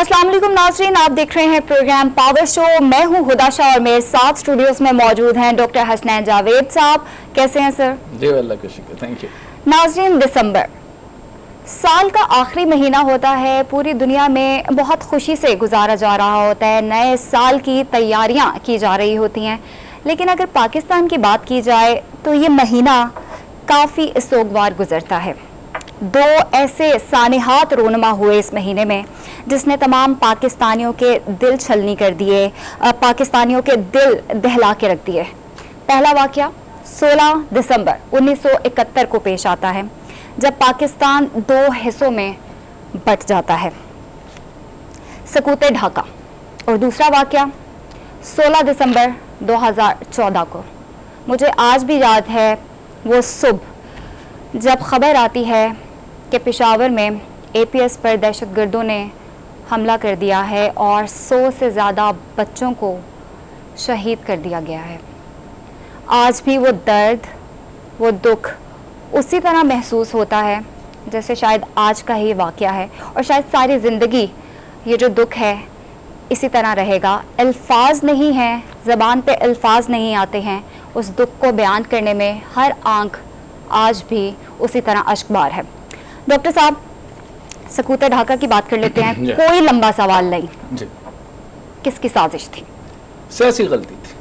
अस्सलाम वालेकुम नाज़रीन, आप देख रहे हैं प्रोग्राम पावर शो। मैं हूं हुदा शाह और मेरे साथ स्टूडियोज में मौजूद हैं डॉक्टर हसनैन जावेद साहब। कैसे हैं सर? जी अल्लाह का शुक्र, थैंक यू। नाज़रीन, दिसंबर साल का आखिरी महीना होता है, पूरी दुनिया में बहुत खुशी से गुजारा जा रहा होता है, नए साल की तैयारियां की जा रही होती हैं। लेकिन अगर पाकिस्तान की बात की जाए तो ये महीना काफ़ी सोगवार गुजरता है। दो ऐसे सानिहात रोनमा हुए इस महीने में जिसने तमाम पाकिस्तानियों के दिल छलनी कर दिए, पाकिस्तानियों के दिल दहला के रख दिए। पहला वाक़या 16 दिसंबर 1971 को पेश आता है, जब पाकिस्तान दो हिस्सों में बंट जाता है, सकूत ढाका। और दूसरा वाक़या 16 दिसंबर 2014 को, मुझे आज भी याद है वो सुबह जब खबर आती है कि पेशावर में APS पर दहशतगर्दों ने हमला कर दिया है और 100 से ज़्यादा बच्चों को शहीद कर दिया गया है। आज भी वो दर्द, वो दुख उसी तरह महसूस होता है जैसे शायद आज का ही वाक़या है, और शायद सारी ज़िंदगी ये जो दुख है इसी तरह रहेगा। अल्फाज नहीं हैं, ज़बान पे अल्फाज नहीं आते हैं उस दुख को बयान करने में। हर आंख आज भी उसी तरह अश्कबार है। डॉक्टर साहब, सकूत ढाका की बात कर लेते हैं। कोई लंबा सवाल नहीं जी। किसकी साजिश थी? सियासी गलती थी।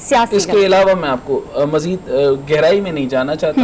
सियासी इसके अलावा मैं आपको मजीद गहराई में नहीं जाना चाहता,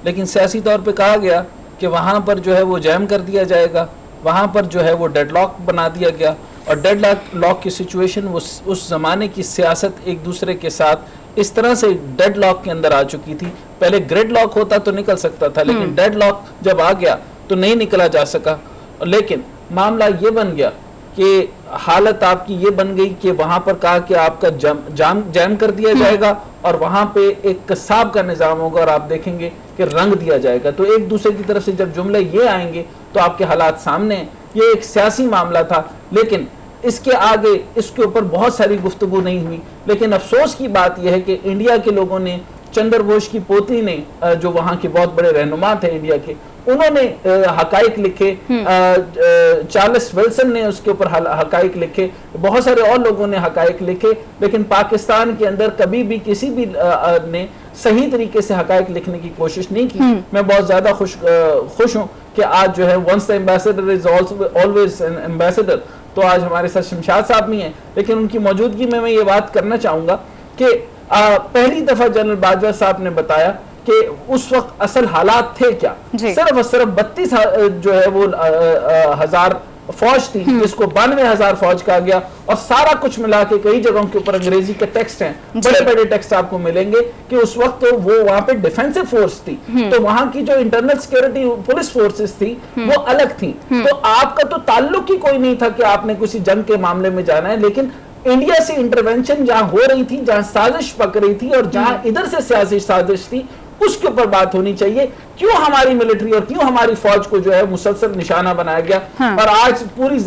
लेकिन सियासी तौर पे कहा गया कि वहाँ पर जो है वो जैम कर दिया जाएगा, वहाँ पर जो है वो डेडलॉक बना दिया गया। और डेडलॉक की सिचुएशन उस ज़माने की सियासत एक दूसरे के साथ इस तरह से डेडलॉक के अंदर आ चुकी थी। पहले ग्रिड लॉक होता तो निकल सकता था, लेकिन डेडलॉक जब आ गया तो नहीं निकला जा सका। लेकिन मामला ये बन गया कि हालत आपकी ये बन गई कि वहाँ पर कहा कि आपका जैम कर दिया जाएगा और वहाँ पे एक कसाब का निज़ाम होगा और आप देखेंगे कि रंग दिया जाएगा। तो एक दूसरे की तरफ से जब जुमले ये आएंगे तो आपके हालात सामने हैं। ये एक सियासी मामला था, लेकिन इसके आगे इसके ऊपर बहुत सारी गुफ्तगू नहीं हुई। लेकिन अफसोस की बात यह है कि इंडिया के लोगों ने, चंद्र बोस की पोती ने, जो वहाँ के बहुत बड़े रहनुमा थे इंडिया के, उन्होंने हकाइक लिखे, चार्ल्स विल्सन ने उसके ऊपर हकाइक लिखे, बहुत सारे और लोगों ने हकाइक लिखे। लेकिन पाकिस्तान के अंदर कभी भी किसी भी ने सही तरीके से हकाइक लिखने की कोशिश नहीं की। मैं बहुत ज़्यादा खुश हूँ कि आज जो है once the ambassador is always an ambassador. तो आज हमारे साथ शमशाद साहब नहीं है, लेकिन उनकी मौजूदगी में मैं ये बात करना चाहूँगा कि पहली दफ़ा जनरल बाजवा साहब ने बताया कि उस वक्त असल हालात थे क्या। सिर्फ और सिर्फ 32 जो है वो हजार फौज थी, जिसको 92,000 फौज कहा गया। और सारा कुछ मिला के कई जगहों के ऊपर अंग्रेजी के टेक्स्ट हैं, बड़े बड़े टेक्स्ट आपको मिलेंगे कि उस वक्त तो वो वहाँ पे डिफेंसिव फोर्स थी, तो वहाँ की जो इंटरनल सिक्योरिटी पुलिस फोर्सेस थी वो अलग थी। तो आपका तो ताल्लुक ही कोई नहीं था कि आपने किसी जंग के मामले में जाना है। लेकिन इंडिया से इंटरवेंशन जहां हो रही थी, जहां साजिश पक रही थी और जहां इधर से सियासी साजिश थी, उसके ऊपर बात होनी चाहिए। क्यों हमारी मिलिट्री और क्यों हमारी फौज को जो है मुसलसल निशाना बनाया गया। और आज पूरी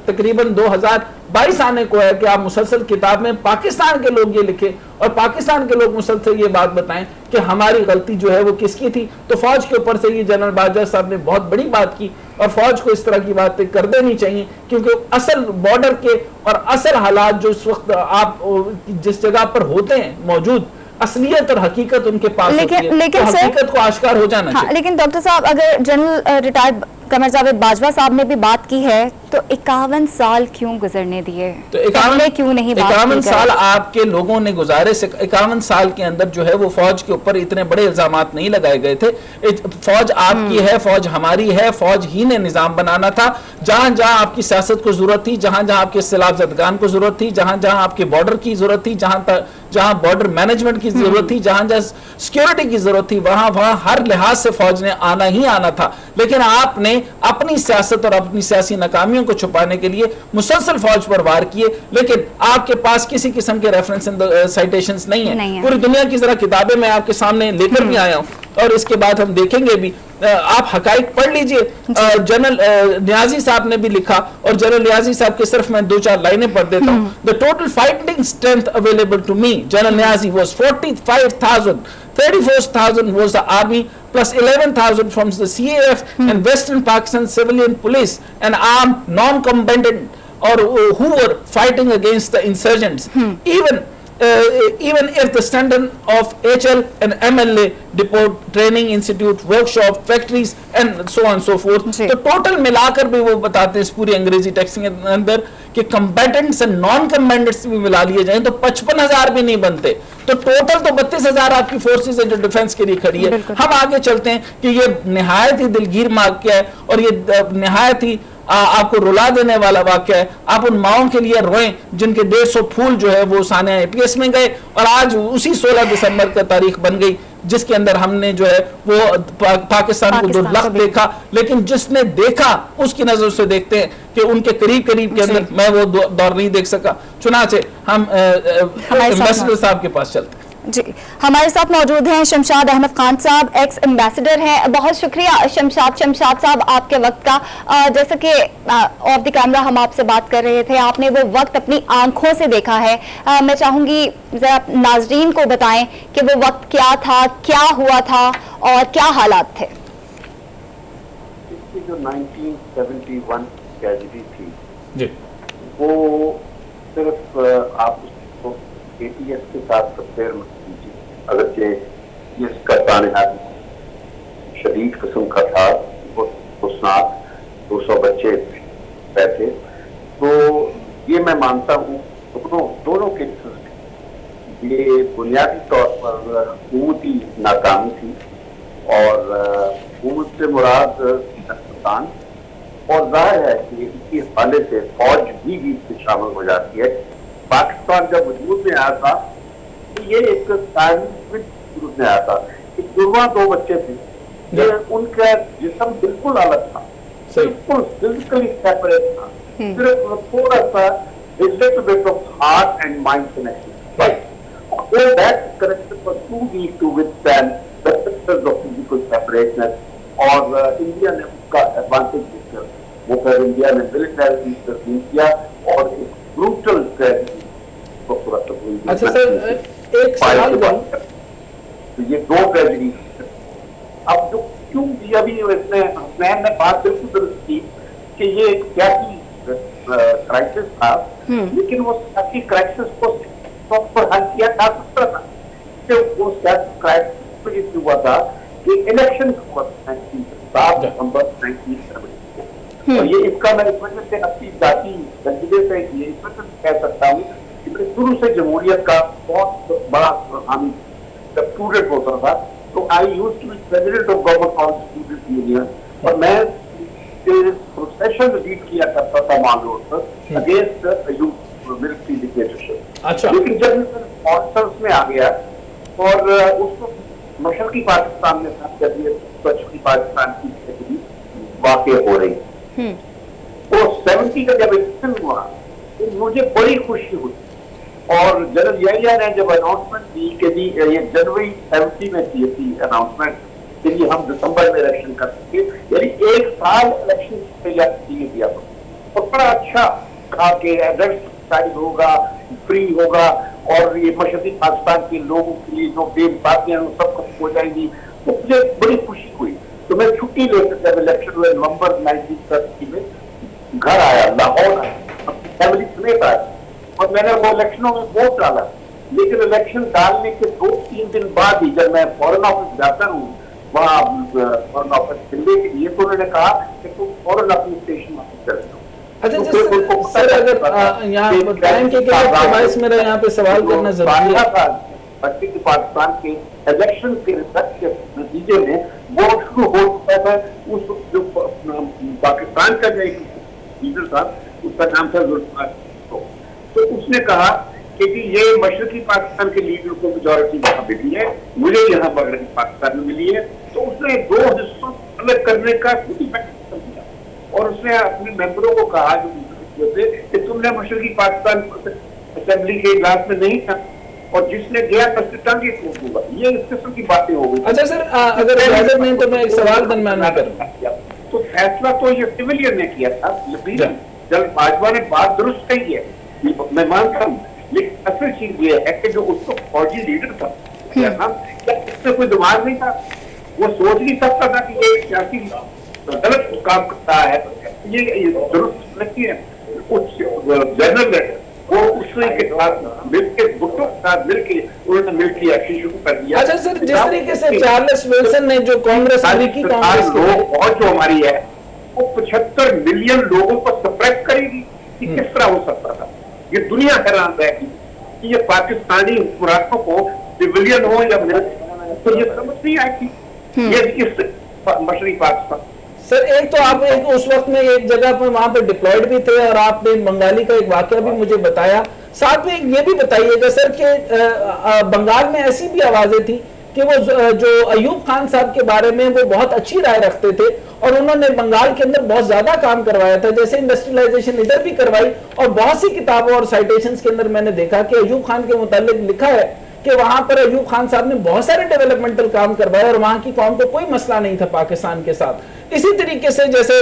तकरीबन 2022 आने को है कि आप मुसलसल किताब में पाकिस्तान के लोग ये लिखे और पाकिस्तान के लोग मुसलसल ये बात बताएं कि हमारी गलती जो है वो किसकी थी। तो फौज के ऊपर से ये जनरल बाजवा साहब ने बहुत बड़ी बात की और फौज को इस तरह की बातें कर देनी चाहिए, क्योंकि असल बॉर्डर के और असल हालात जो इस वक्त आप जिस जगह पर होते हैं मौजूद, असलियत और हकीकत उनके पास होती है, तो हकीकत को आश्कार हो जाना चाहिए। लेकिन डॉक्टर साहब, अगर जनरल रिटायर्ड कमर जावेद बाजवा साहब ने भी बात की है तो 51 साल क्यों गुजरने दिए? तो 51 क्यों नहीं? 51 साल आपके लोगों ने गुजारे। 51 साल के अंदर जो है वो फौज के ऊपर इतने बड़े इल्जामात नहीं लगाए गए थे। फौज आपकी है, फौज हमारी है, फौज ही ने निजाम बनाना था। जहां जहां आपकी सियासत को जरूरत थी, जहां जहां आपके इस्तिलाफ ज़दगान को जरूरत थी, जहां जहां आपके बॉर्डर की जरूरत थी, जहां बॉर्डर मैनेजमेंट की जरूरत थी, जहां जहां सिक्योरिटी की जरूरत थी, वहां हर लिहाज से फौज ने आना ही आना था। लेकिन आपने अपनी सियासत और अपनी सियासी नाकामियों को छुपाने के लिए मुसलसल फौज पर वार किए। लेकिन आपके पास किसी किस्म के रेफरेंस साइटेशंस नहीं है। पूरी दुनिया की जरा किताबें मैं आपके सामने लेकर भी आया हूं और इसके बाद हम देखेंगे भी। आप हकाइक पढ़ लीजिए। जनरल न्याजी साहब ने भी लिखा और जनरल न्याजी साहब के सिर्फ मैं 2-4 लाइनें पढ़ देता हूं। The total fighting strength available to me, General Niazi, was 45,000 34,000 was the army, plus 11,000 from the CAF and Western Pakistan civilian police and armed non-combatant or who were fighting against the insurgents. Even if the standard of HL and MLA depot, training institute, workshop, factories and so on and so forth. तो total मिलाकर भी वो बताते हैं इस पूरी अंग्रेजी text के अंदर कि combatants and non combatants भी मिला लिए जाएं तो 55,000 भी नहीं बनते, तो टोटल तो 32,000 आपकी फोर्सेस है जो डिफेंस के लिए खड़ी है. हम आगे चलते हैं कि ये निहायत ही दिलगीर वाक़या है और ये निहायत ही आपको रुला देने वाला वाक़या है. आप उन माओं के लिए रोएं जिनके 150 फूल जो है वो सानिया APS में गए और आज उसी 16 दिसंबर का तारीख बन गई जिसके अंदर हमने जो है वो पाकिस्तान को दुर्लभ देखा, लेकिन जिसने देखा उसकी नजर से देखते हैं कि उनके करीब करीब के अंदर मैं वो दौर नहीं देख सका. चुनाचे हम एम्बेसडर साहब के पास चलते हैं. जी, हमारे साथ मौजूद हैं शमशाद अहमद खान साहब, एक्स एम्बेसडर हैं. बहुत शुक्रिया शमशाद साहब आपके वक्त का. जैसे कि ऑफ द कैमरा हम आपसे बात कर रहे थे, आपने वो वक्त अपनी आंखों से देखा है. मैं चाहूंगी जरा नाजरीन को बताएं कि वो वक्त क्या था, क्या हुआ था और क्या हालात थे. जो 1971 ट्रेजेडी थी जी, वो सिर्फ आप उसको APS के साथ कंपेयर मत कीजिए. अगरचे इसका तानेहार शदीद किस्म का था, वो उसनाक 200 बच्चे बैठे, तो ये मैं मानता हूँ दोनों केसेस ये बुनियादी तौर पर हुकूमती नाकामी थी और हुकूमत से मुराद पाकिस्तान, और जाहिर है कि इसी हवाले से फौज भी बीच में शामिल हो जाती है. पाकिस्तान जब वजूद में आया था तो ये एक वजूद में आया था कि जुर्मा 2 बच्चे थे, ये उनका जिस्म बिल्कुल अलग था, बिल्कुल फिजिकली सेपरेट था, सिर्फ थोड़ा सा little bit of heart and mind connection. But all that connection was too weak to withstand the pictures of physical separateness. और इंडिया ने उसका एडवांटेज लेकर वो फिर इंडिया ने मिलिट्री इंटरवीन किया और एक ब्रूटल स्ट्रेटजी को पूरा हुई. अच्छा सर, एक सवाल तो ये 2 ट्रेजेडी. अब जो क्यों दिया भी इसने हसनैन ने बात बिल्कुल दुरुस्त की कि ये एक सियासी क्राइसिस था, लेकिन वो सियासी क्राइसिस को प्रॉपर हल किया जा सकता था. कि वो सियासी क्राइसिस में ये हुआ था कि इलेक्शन हुआ 7 दिसंबर 1970 और ये इसका मैं इस वजह से अपनी जाती तजर्बे से ये इस वजह से कह सकता हूँ कि मैं शुरू से जमहूरियत का बहुत बड़ा हामी जब स्टूडेंट होता था तो I used to be president of government council student union और मैं प्रोसेशन लीड किया करता था माल रोड पर अगेंस्ट यूथ मिलिट्री डिक्टेटरशिप. अच्छा, लेकिन जब ऑफिसर्स में आ गया और उसको मशरकी पाकिस्तान में पश्चिमी पाकिस्तान की स्थिति वाक़ हो रही. तो 70 का जब इलेक्शन हुआ तो मुझे बड़ी खुशी हुई और जनरल याहिया ने जब अनाउंसमेंट दी कि जी ये जनवरी 70 में की थी अनाउंसमेंट कि जी हम दिसंबर में इलेक्शन कर सके, यानी 1 साल इलेक्शन तैयारी किया और बड़ा अच्छा कहा कि एडल्ट होगा, फ्री होगा और ये मशरकी पाकिस्तान के लोगों के लिए जो बेइंसाफियां हैं सब खत्म हो जाएंगी. तो मुझे बड़ी खुशी हुई. तो मैं छुट्टी लेकर जब इलेक्शन हुए नवंबर 1930 में घर आया, लाहौर आया, अपनी फैमिली समेत आया और मैंने वो इलेक्शनों में वोट डाला. लेकिन इलेक्शन डालने के 2-3 दिन बाद ही जब मैं फॉरेन ऑफिस जाता हूँ वहाँ फॉरेन ऑफिस दिल्ली के लिए, तो उन्होंने कहा कि तुम फौरन अपनी स्टेशन वापस चले जाओ. अच्छा सर, अगर यहाँ बताएं कि मेरा यहाँ पे सवाल करना जरूरी है. पाकिस्तान के इलेक्शन के रिजल्ट के नतीजे में वोट शुरू हो चुका था. उस जो पाकिस्तान का जो एक लीडर था उसका नाम था जुल्फिकार, तो उसने कहा कि ये मशरकी पाकिस्तान के लीडर को मेजोरिटी वहां मिली है, मुझे यहाँ मगरबी पाकिस्तान में मिली है. तो उसने 2 हिस्सों अलग करने का फैसला किया और उसने अपने मेंबरों को कहा जो कि तुमने मशरकी पाकिस्तान असेंबली के इजलास में नहीं था और जिसने गया टांगे टूट होगा. ये इस किस्म की बातें हो गई. अच्छा सर, अगर इजाजत नहीं तो मैं एक सवाल दरमियान में करूं. तो फैसला तो ये सिविलियन ने किया था, जब भाजपा ने बात दुरुस्त कही है मैं मानता हूँ, लेकिन असल चीज ये है कि जो उसको फौजी लीडर था उसमें कोई दिमाग नहीं था, वो सोच नहीं सकता था कि ये सियासी गलत काम करता है, ये दुरुस्त नहीं है। उस जनरल वो उसने के साथ मिलके, भुट्टो के साथ मिलके उन्होंने मिलिट्री एक्शन शुरू कर दिया। अच्छा सर, जिस तरीके से चार्ल्स विल्सन ने जो कांग्रेस अमेरिकी कांग्रेस और जो हमारी है वो 75 मिलियन लोगों को सप्रेस करेगी, कि किस तरह हो सकता था? ये दुनिया हैरान रहेगी कि ये पाकिस्तानी हुक्मरानों को सिविलियन हो या मिलिट्री, तो ये समझ नहीं आएगी ये इस मशरकी पाकिस्तान। सर एक तो आप एक उस वक्त में एक जगह पर वहां पे डिप्लॉयड भी थे और आपने बंगाली का एक वाकया भी मुझे बताया, साथ में ये भी बताइएगा सर कि बंगाल में ऐसी भी आवाजें थी कि वो जो अयूब खान साहब के बारे में वो बहुत अच्छी राय रखते थे और उन्होंने बंगाल के अंदर बहुत ज्यादा काम करवाया था, जैसे इंडस्ट्रियलाइजेशन इधर भी करवाई, और बहुत सी किताबों और साइटेशंस के अंदर मैंने देखा कि अयूब खान के मुतालिक लिखा है कि वहां पर अयूब खान साहब ने बहुत सारे डेवलपमेंटल काम करवाए और वहां की कौम को कोई मसला नहीं था पाकिस्तान के साथ। इसी तरीके से जैसे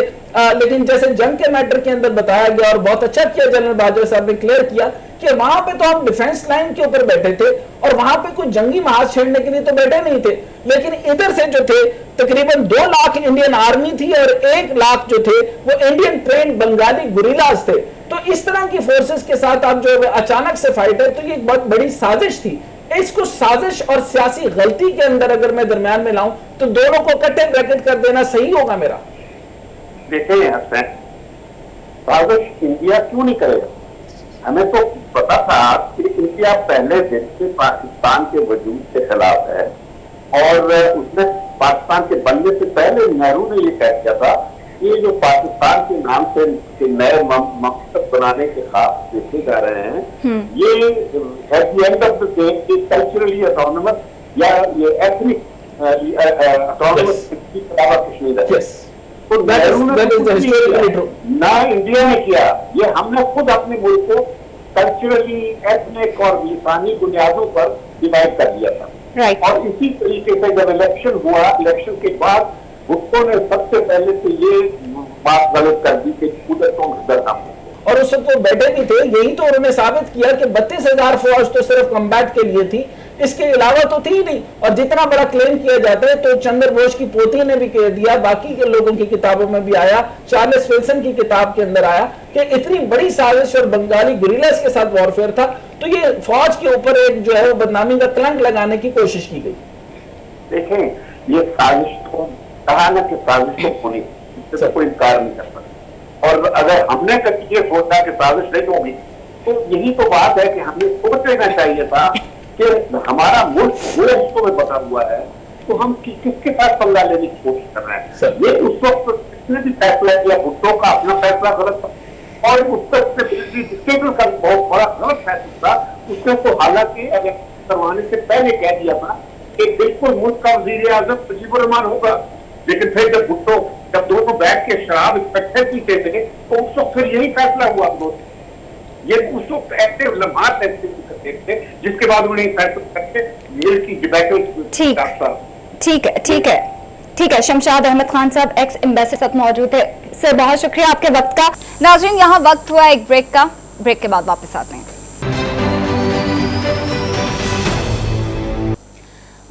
लेकिन जैसे जंग के मैटर के अंदर बताया गया और बहुत अच्छा किया जनरल बाजवा साहब ने क्लियर किया कि वहां पे तो हम डिफेंस लाइन के ऊपर बैठे थे और वहां पे कोई जंगी महाज छेड़ने के लिए तो बैठे नहीं थे, लेकिन इधर से जो थे तकरीबन 2 लाख इंडियन आर्मी थी और 1 लाख जो थे वो इंडियन ट्रेन बंगाली गुरिल्लास थे। तो इस तरह की फोर्सेस के साथ आप जो अचानक से फाइट है, तो ये एक बहुत बड़ी साजिश थी। इसको साजिश और सियासी गलती के अंदर अगर मैं दरमियान में लाऊं तो दोनों को कट्टे ब्रैकेट कर देना सही होगा मेरा? देखिए हसन, साजिश इंडिया क्यों नहीं करेगा? हमें तो पता था कि इंडिया पहले दिन से पाकिस्तान के वजूद के खिलाफ है और उसने पाकिस्तान के बनने से पहले नेहरू ने ये कह दिया था ये जो पाकिस्तान के नाम से नए मकसद बनाने के खास देखे जा रहे हैं, ये at the end of the day culturally autonomous या ये एथनिक ऑटोनोमस की अलावा कुछ नहीं रहे। तो नेहरू ने ना इंडिया ने किया, ये हमने खुद अपने मुल्क को कल्चरली, एथनिक और लिसानी बुनियादों पर डिवाइड कर दिया था। और इसी तरीके से जब इलेक्शन हुआ, इलेक्शन के बाद भुट्टो ने सबसे पहले तो ये बात गलत कर दी कि उधर तो डरना, और उस वक्त वो बैठे भी थे, यही तो उन्होंने साबित किया कि 32,000 फौज तो सिर्फ कम्बैट के लिए थी, इसके अलावा तो थी नहीं। और जितना बड़ा क्लेम किया जाता है तो चंद्र बोस की पोती ने भी कह दिया, बाकी के लोगों की किताबों में भी आया, चार्ल्स विल्सन की किताब के अंदर आया कि इतनी बड़ी साजिश और बंगाली गुरिल्लास के साथ वॉरफेयर था, तो ये फौज के ऊपर एक जो है वो बदनामी का कलंक लगाने की कोशिश की गई। देखें ये साजिश तो कहा ना कि साजिश तो होनी, इससे कोई इनकार नहीं कर सकता। और अगर हमने कभी ये सोचा कि साजिश नहीं होगी तो यही तो बात है कि हमें सोच लेना चाहिए था कि हमारा मुल्क वो हिस्सों में बटा हुआ है, तो हम किसके साथ पंगा लेने की कोशिश कर रहे हैं। ये उस वक्त किसने भी फैसला किया, भुट्टो का अपना फैसला गलत था और उत्तर प्रदेश का बहुत बड़ा गलत फैसला था। उसने तो हालांकि करवाने से पहले कह दिया था कि बिल्कुल मुल्क का वजीर आजम मुजीबुर रहमान होगा, लेकिन फिर जब भुट्टो जब दोनों बैठ के शराब इकट्ठे पीते थे तो उस वक्त फिर यही फैसला हुआ। ये उस वक्त एक्टिव लम्हात करते थे, जिसके बाद उन्हें फैसला करके मिल की डिबेटल। ठीक है शमशाद अहमद खान साहब एक्स एम्बेसडर साथ मौजूद है। सर बहुत शुक्रिया आपके वक्त का। नाज़रीन यहाँ वक्त हुआ एक ब्रेक का, ब्रेक के बाद वापस आते हैं।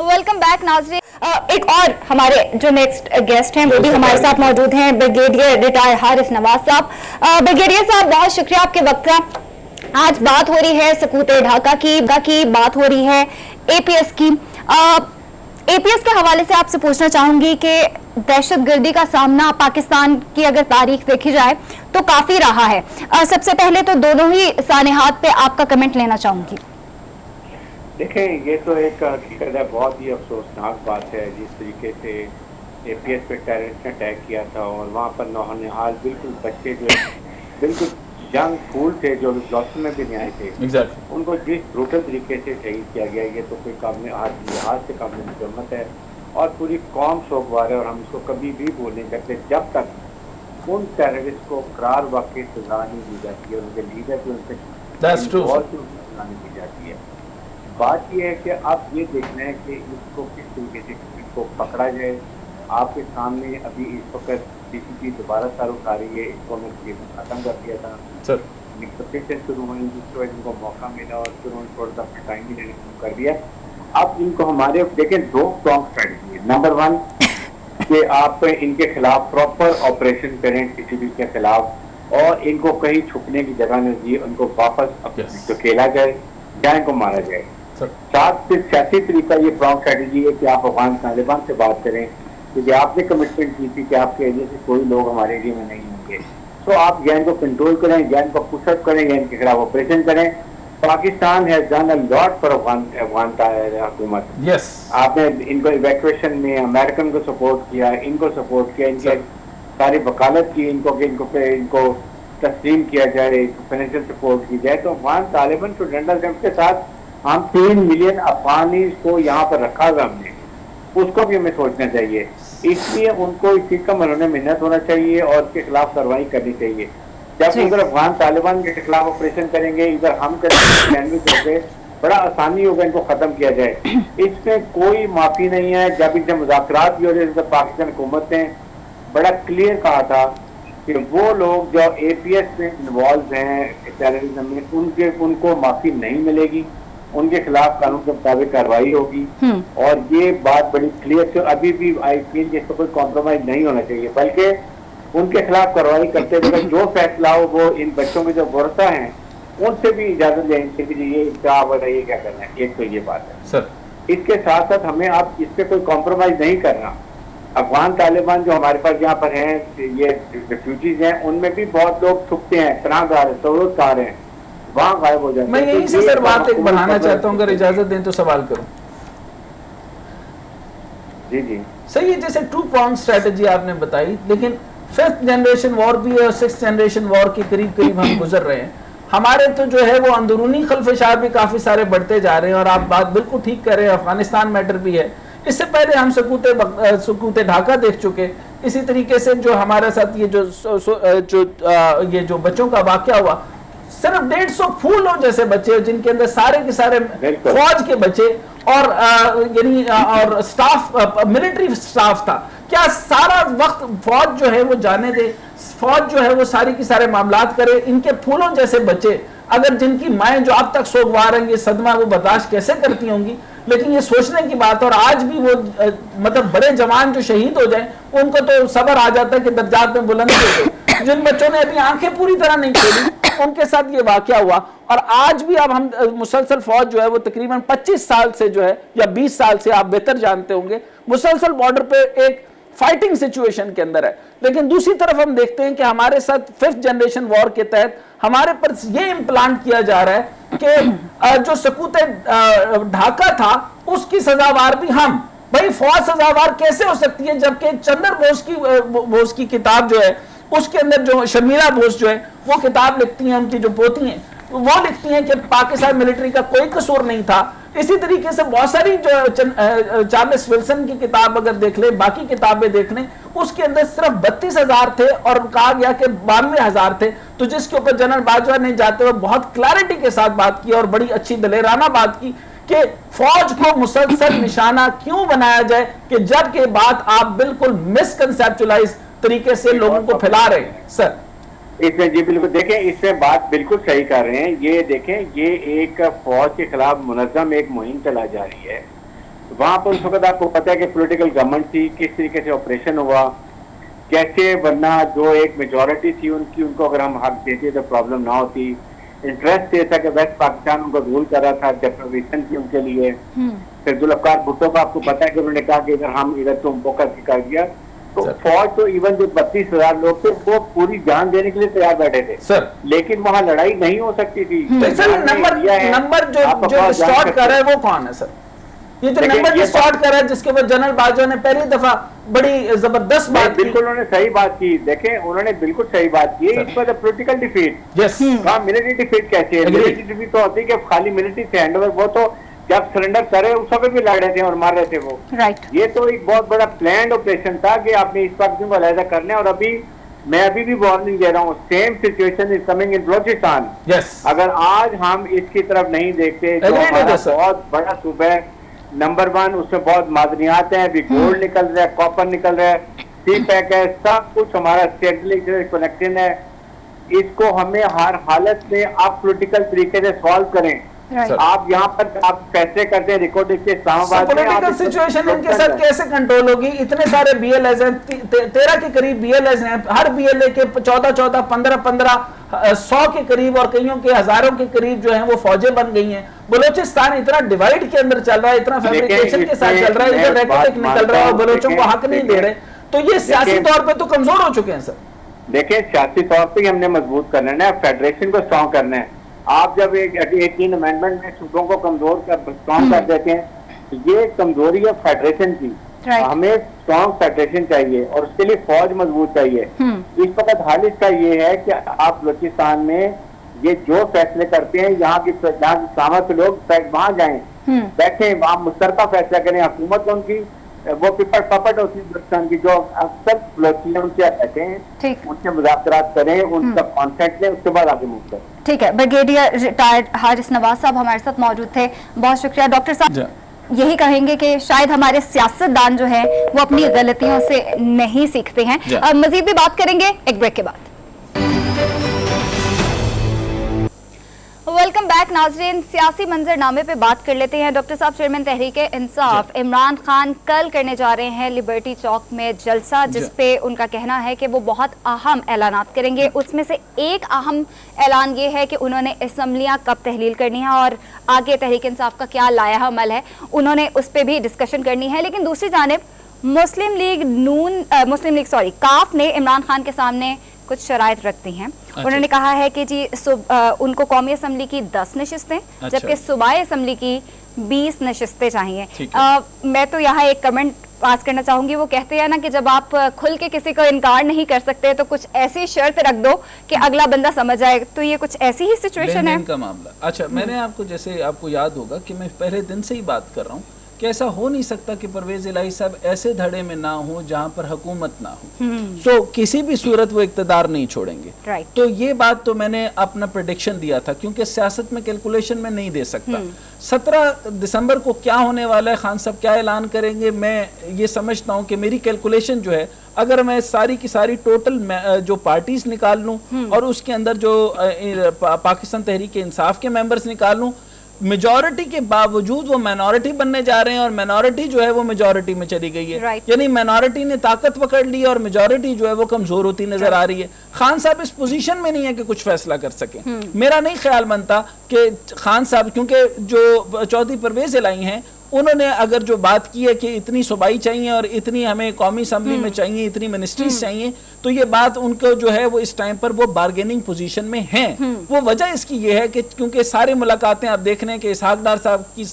वेलकम बैक नाज़रीन। एक और हमारे जो नेक्स्ट गेस्ट हैं वो भी हमारे साथ मौजूद हैं, ब्रिगेडियर रिटायर हारिस नवाज साहब। ब्रिगेडियर साहब बहुत शुक्रिया आपके वक्त का। आज बात हो रही है सकूत ढाका की बात हो रही है एपीएस की। एपीएस के हवाले से आपसे पूछना चाहूंगी कि दहशतगर्दी का सामना पाकिस्तान की अगर तारीख देखी जाए तो काफी रहा है। सबसे पहले तो दोनों ही सानेहात पे आपका कमेंट लेना चाहूंगी। देखें ये तो एक हकीकत है, बहुत ही अफसोसनाक बात है जिस तरीके से एपीएस पे टेररिस्ट ने अटैक किया था और वहाँ पर नौनिहाल बिल्कुल बच्चे जो बिल्कुल यंग फूल थे जो लॉसन में भी नहीं आए थे, उनको जिस ब्रूटल तरीके से शहीद किया गया, ये तो कोई काबिल लिहाज से काबिल मजम्मत है और पूरी कौम शोकवार है और हम इसको कभी भी भूल नहीं सकते जब तक उन टेररिस्ट को करार वाकई सजा नहीं दी जाती है, उनके लीडर को उनसे सजा नहीं दी जाती है। बात यह है कि अब ये देखना है कि इसको किस तरीके से इसको पकड़ा जाए। आपके सामने अभी इस वक्त डीसीपी दोबारा तारुफ आ रही है, इसको हमने खत्म कर दिया था सर, निकलते शुरू हुई जिसकी वजह से उनको मौका मिला और फिर उन्होंने थोड़ा सा टाइम भी लेने शुरू कर दिया اب ان کو ہمارے دیکھیں 2 اسٹرانگ اسٹریٹجی ہے. نمبر 1 کہ آپ ان کے خلاف پراپر آپریشن کریں کسی بھی کے خلاف, اور ان کو کہیں چھپنے کی جگہ نہ دیے, ان کو واپس دھکیلا جائے یا ان کو مارا جائے. ساتھ سے سیاسی طریقہ یہ اسٹرانگ اسٹریٹجی ہے کہ آپ افغان طالبان سے بات کریں, کیونکہ آپ نے کمٹمنٹ کی تھی کہ آپ کے ایریا سے کوئی لوگ ہمارے ایریا میں نہیں ہوں گے, تو آپ یا ان کو کنٹرول کریں یا ان کو پش اپ کریں یا ان کے خلاف آپریشن کریں. Pakistan has done a lot for Afghan حکومت. آپ نے ان کو ایویکویشن میں امریکن کو سپورٹ کیا, ان کو سپورٹ کیا, ان کی ساری وکالت کی, ان کو تسلیم کیا جائے, فائنینشیل سپورٹ کی جائے. تو افغان طالبان تو ڈنڈا کیمپ کے ساتھ ہم 3 ملین افغانی کو یہاں پر رکھا ہوا ہم نے, اس کو بھی ہمیں سوچنا چاہیے. اس لیے ان کو اس چیز کا مرہون منت ہونا چاہیے اور اس کے خلاف کارروائی کرنی چاہیے. جب ادھر افغان طالبان کے خلاف آپریشن کریں گے, ادھر ہم کریں گے, بڑا آسانی ہوگا ان کو ختم کیا جائے. اس میں کوئی معافی نہیں ہے. جب ان سے مذاکرات بھی ہو رہے تھے پاکستان حکومت نے بڑا کلیئر کہا تھا کہ وہ لوگ جو اے پی ایس میں انوالو ہیں ٹیررزم میں, ان کو معافی نہیں ملے گی, ان کے خلاف قانون کے مطابق کارروائی ہوگی. اور یہ بات بڑی کلیئر سے ابھی بھی آئی فیل کہ اس کو کوئی کمپرومائز نہیں ہونا چاہیے, بلکہ ان کے خلاف کارروائی کرتے ہوئے جو فیصلہ ہو وہ ان بچوں کے جو ورثہ ہیں ان سے بھی اجازت لیں کہ یہ انتخاب ہے, یہ کیا کرنا ہے. ایک تو یہ بات ہے سر. اس کے ساتھ ساتھ ہمیں اب اس پہ کوئی کمپرومائز نہیں کرنا. افغان طالبان جو ہمارے پاس یہاں پر ہیں, یہ ریفیوجیز ہیں, ان میں بھی بہت لوگ چھپتے ہیں, پناہ گاہ ہیں, سہولت کار ہیں, وہاں غائب ہو جاتے ہیں. میں یہیں سے سر بات ایک بڑھانا چاہتا ہوں, اگر اجازت دیں تو سوال کروں. جی جی صحیح ہے, جیسے 2 pronged اسٹریٹجی آپ نے بتائی, لیکن 5th جنریشن وار بھی اور 6th جنریشن وار کے قریب ہم گزر رہے ہیں. ہمارے تو جو ہے وہ اندرونی خلفشار بھی کافی سارے بڑھتے جا رہے ہیں, اور آپ بات بالکل ٹھیک کر رہے ہیں, افغانستان میٹر بھی ہے. اس سے پہلے ہم سکوت ڈھاکہ دیکھ چکے. اسی طریقے سے جو ہمارے ساتھ یہ جو بچوں کا واقعہ ہوا, صرف 150 پھولوں جیسے بچے جن کے اندر سارے کے سارے فوج کے بچے اور یعنی اور سٹاف, ملٹری سٹاف تھا. کیا سارا وقت فوج جو ہے وہ جانے دے, فوج جو ہے وہ ساری کی سارے معاملات کرے. ان کے پھولوں جیسے بچے, اگر جن کی مائیں جو اب تک سوگوار ہیں, یہ صدمہ وہ برداشت کیسے کرتی ہوں گی. لیکن یہ سوچنے کی بات, اور آج بھی وہ مطلب بڑے جوان جو شہید ہو جائیں ان کو تو صبر آ جاتا ہے کہ درجات میں بلند ہو گئے. جن بچوں نے ابھی آنکھیں پوری طرح نہیں کھولی ان کے ساتھ یہ واقعہ ہوا. اور آج بھی اب ہم مسلسل فوج جو ہے وہ تقریباً 25 سال سے جو ہے یا 20 سال سے, آپ بہتر جانتے ہوں گے, مسلسل بارڈر پہ ایک فائٹنگ سچویشن کے اندر ہے. لیکن دوسری طرف ہم دیکھتے ہیں کہ ہمارے ساتھ 5th جنریشن وار کے تحت ہمارے پر یہ امپلانٹ کیا جا رہا ہے کہ جو سکوت ڈھاکہ تھا اس کی سزاوار بھی ہم. بھائی فوج سزاوار کیسے ہو سکتی ہے جبکہ چندر بوس کی کتاب جو ہے اس کے اندر جو شرمیلا بوس جو ہے وہ کتاب لکھتی ہیں, ان کی جو پوتی ہیں وہ لکھتی ہیں کہ پاکستان ملٹری کا کوئی قصور نہیں تھا. اسی طریقے سے بہت ساری جو چارلس ولسن کی کتاب اگر دیکھ لیں, باقی کتابیں دیکھ لیں, اس کے اندر صرف 32,000 تھے اور کہا گیا کہ 92,000 تھے. تو جس کے اوپر جنرل باجوہ نے جاتے ہوئے بہت کلیئرٹی کے ساتھ بات کی اور بڑی اچھی دلیرانہ بات کی کہ فوج کو مسلسل نشانہ کیوں بنایا جائے, کہ جب کہ بات آپ بالکل مسکنسیپچولائز طریقے سے لوگوں کو پھیلا رہے ہیں. سر اس میں جی بالکل دیکھیں, اس میں بات بالکل صحیح کر رہے ہیں. یہ دیکھیں, یہ ایک فوج کے خلاف منظم ایک مہم چلا جا رہی ہے. وہاں پر اس وقت آپ کو پتہ ہے کہ پولیٹیکل گورنمنٹ تھی, کس طریقے سے آپریشن ہوا کیسے, ورنہ جو ایک میجورٹی تھی ان کی, ان کو اگر ہم حق دیتے تو پرابلم نہ ہوتی. انٹرسٹ یہ تھا کہ ویسٹ پاکستان ان کو رول کر رہا تھا, ڈیپرویشن تھی ان کے لیے. پھر ذوالفقار بھٹو کا آپ کو پتا ہے کہ انہوں نے کہا کہ اگر ہم ادھر تم فوکس کر دیا تو فوج تو ایون جو 32,000 لوگ تھے وہ پوری جان دینے کے لیے تیار بیٹھے تھے, لیکن وہاں لڑائی نہیں ہو سکتی تھی. نمبر جو اسٹارٹ کر رہا ہے وہ کون ہے سر؟ یہ جو نمبر جو اسٹارٹ کر رہا ہے جس کے اوپر جنرل باجوہ نے پہلی دفعہ بڑی زبردست بات کی. بالکل انہوں نے صحیح بات کی. دیکھیں انہوں نے بالکل صحیح بات کی. اس پر پولیٹیکل ڈیفیٹ, ہاں ملٹری ڈیفیٹ کیسے ہے؟ ملٹری ڈیفیٹ تو ہوتی ہے کہ خالی ملٹری سے ہینڈ اوور, وہ تو جب سرنڈر کرے اس وقت بھی لڑ رہے تھے اور مار رہے تھے وہ. یہ تو ایک بہت بڑا پلانڈ آپریشن تھا کہ آپ نے اس وقت کو علیحدہ کرنا ہے. اور میں ابھی بھی وارننگ دے رہا ہوں, same situation is coming in Balochistan. اگر آج ہم اس کی طرف نہیں دیکھتے, جو ہمارا بہت بڑا صوبہ ہے, نمبر 1 اس میں بہت معدنیات ہیں, ابھی گولڈ نکل رہا ہے, کاپر نکل رہا ہے, سی پیک ہے, سب کچھ ہمارا کنیکشن ہے. اس کو ہمیں ہر حالت میں آپ پولیٹیکل طریقے سے سالو کریں. آپ یہاں پر آپ فیصلے کرتے ہیں ریکارڈ کے اسلام آباد میں. پولیٹیکل سچویشن ان کے ساتھ کیسے کنٹرول ہوگی؟ اتنے سارے بی ایل ایز ہیں, 13 کے قریب بی ایل ایز ہیں, ہر بی ایل اے کے 14 15 100 کے قریب اور کئیوں کے ہزاروں کے قریب جو ہیں وہ فوجیں بن گئی ہیں. بلوچستان اتنا ڈیوائیڈ کے اندر چل رہا ہے, اتنا فیبریکیشن کے ساتھ چل رہا ہے, ادھر ریٹورک نکل رہا ہے اور بلوچوں کو حق نہیں دے رہے, تو یہ سیاسی طور پہ تو کمزور ہو چکے ہیں سر. دیکھیں سیاسی طور پہ ہم نے مضبوط کرنا ہے, فیڈریشن کو اسٹرانگ کرنا ہے. آپ جب ایک 18 امینڈمنٹ میں صوبوں کو کمزور اسٹرانگ کر دیتے ہیں, یہ کمزوری ہے فیڈریشن کی. ہمیں اسٹرانگ فیڈریشن چاہیے اور اس کے لیے فوج مضبوط چاہیے. اس وقت حال اس کا یہ ہے کہ آپ بلوچستان میں یہ جو فیصلے کرتے ہیں, یہاں کی سامت کے لوگ وہاں جائیں, بیٹھیں, وہاں مشترکہ فیصلہ کریں. حکومت ان کی وہ پپٹ ہوتی ہے بلوچستان کی, جو اکثر بلوچیاں ان سے کہتے ہیں, ان سے مذاکرات کریں, ان کا کانسیپٹ لیں, اس کے بعد آگے موو کریں. ٹھیک ہے. بریگیڈیئر ریٹائرڈ حارث نواز صاحب ہمارے ساتھ موجود تھے, بہت شکریہ. ڈاکٹر صاحب یہی کہیں گے کہ شاید ہمارے سیاستدان جو ہیں وہ اپنی غلطیوں سے نہیں سیکھتے ہیں. مزید بھی بات کریں گے ایک بریک کے بعد. ویلکم بیک ناظرین. سیاسی منظر نامے پہ بات کر لیتے ہیں. ڈاکٹر صاحب, چیئرمین تحریک انصاف عمران خان کل کرنے جا رہے ہیں لبرٹی چوک میں جلسہ, جس پہ ان کا کہنا ہے کہ وہ بہت اہم اعلانات کریں گے. اس میں سے ایک اہم اعلان یہ ہے کہ انہوں نے اسمبلیاں کب تحلیل کرنی ہے اور آگے تحریک انصاف کا کیا لائحہ عمل ہے, انہوں نے اس پہ بھی ڈسکشن کرنی ہے. لیکن دوسری جانب مسلم لیگ کاف نے عمران خان کے سامنے کچھ شرائط رکھ دی ہیں. انہوں نے کہا ہے کہ جی ان کو قومی اسمبلی کی 10 نشستیں جبکہ صوبائی اسمبلی کی 20 نشستیں چاہیے. میں تو یہاں ایک کمنٹ پاس کرنا چاہوں گی. وہ کہتے ہیں نا کہ جب آپ کھل کے کسی کو انکار نہیں کر سکتے تو کچھ ایسی شرط رکھ دو کہ اگلا بندہ سمجھ آئے. تو یہ کچھ ایسی ہی سچویشن ہے کا معاملہ. اچھا, میں نے آپ کو, جیسے آپ کو یاد ہوگا کہ میں پہلے دن سے ہی بات کر رہا ہوں کہ ایسا ہو نہیں سکتا کہ پرویز الہی صاحب ایسے دھڑے میں نہ ہوں جہاں پر حکومت نہ ہو. سو کسی بھی صورت وہ اقتدار نہیں چھوڑیں گے. تو یہ بات تو میں نے اپنا پریڈکشن دیا تھا, کیونکہ سیاست میں کیلکولیشن میں نہیں دے سکتا. 17 دسمبر کو کیا ہونے والا ہے, خان صاحب کیا اعلان کریں گے, میں یہ سمجھتا ہوں کہ میری کیلکولیشن جو ہے, اگر میں ساری کی ساری ٹوٹل جو پارٹیز نکال لوں اور اس کے اندر جو پاکستان تحریک انصاف کے ممبرز نکال لوں, میجورٹی کے باوجود وہ مائنورٹی بننے جا رہے ہیں, اور مائنورٹی جو ہے وہ میجورٹی میں چلی گئی ہے. یعنی مائنورٹی نے طاقت پکڑ لی اور میجورٹی جو ہے وہ کمزور ہوتی نظر آ رہی ہے. خان صاحب اس پوزیشن میں نہیں ہے کہ کچھ فیصلہ کر سکیں. میرا نہیں خیال بنتا کہ خان صاحب, کیونکہ جو چودھری پرویز الہی ہیں, انہوں نے اگر جو بات کی ہے کہ اتنی صوبائی چاہیے اور اتنی ہمیں قومی اسمبلی میں چاہیے, اتنی منسٹریز چاہیے, تو یہ بات ان کو جو ہے وہ اس ٹائم پر وہ بارگیننگ پوزیشن میں ہیں. وہ وجہ اس کی یہ ہے کہ کیونکہ سارے ملاقاتیں آپ دیکھ رہے ہیں کہ اسحاق ڈار صاحب کی